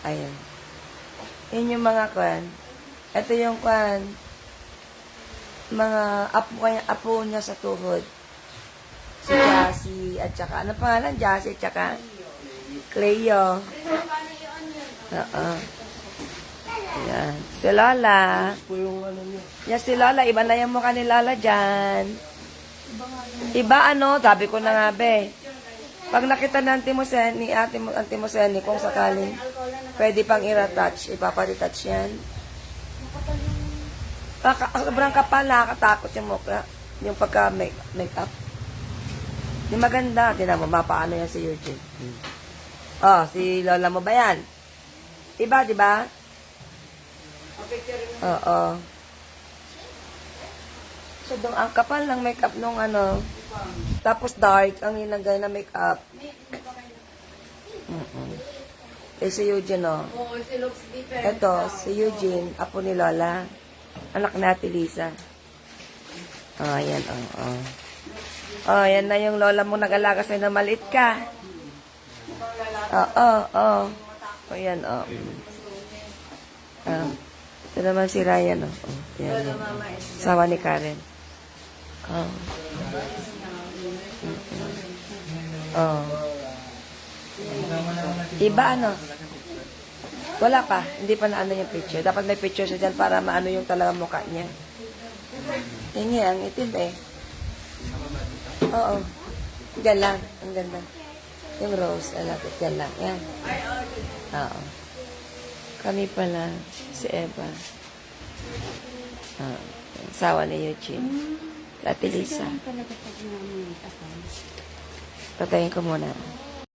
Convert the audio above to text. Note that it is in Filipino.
Ayan. Yun yung mga kwan. Ito yung kwan. Mga apo niya sa tuhod. Si Jassy at saka, ano pangalan? Jassy at saka Cleo. Oo. Ayan. Si Lola. Yan si Lola. Iba na yung mukha ni Lola dyan. Iba ano, sabi ko na nga be. Pag nakita ng Timoseni, ang Timoseni, kung sakaling pwede pang i-retouch, ipapa-retouch yan. Sobrang kapal, nakakatakot yung mukha. Yung pagka-make-up. Di maganda. Tinan mo, mapaano yan si Eugene. Oh, si Lola mo ba yan? Iba, di ba? Oo. So, ang kapal ng makeup nung ano. Tapos dark ang nilagay na makeup. Eh, si Eugene, oh. Ito, si Eugene, apo ni Lola. Anak natin, Lisa. Oh, ayan, oh. Oh, yan na yung lola mo nag-alaga sa'yo na maliit ka. Oh. Ayan, oh. Ito naman si Ryan, oh. Yan. Sawa ni Karen. Oh. Oh. Iba, ano? Wala pa. Hindi pa na ano yung picture. Dapat may picture siya dyan para maano yung talagang mukha niya. Hingi, ang itim eh. Oo. Diyan lang. Ang ganda. Yung rose. Alapit. Diyan lang. Yan. Oo. Kami pala. Si Eva. Sawa ni Eugene. Ate Lisa. Patayin ko muna.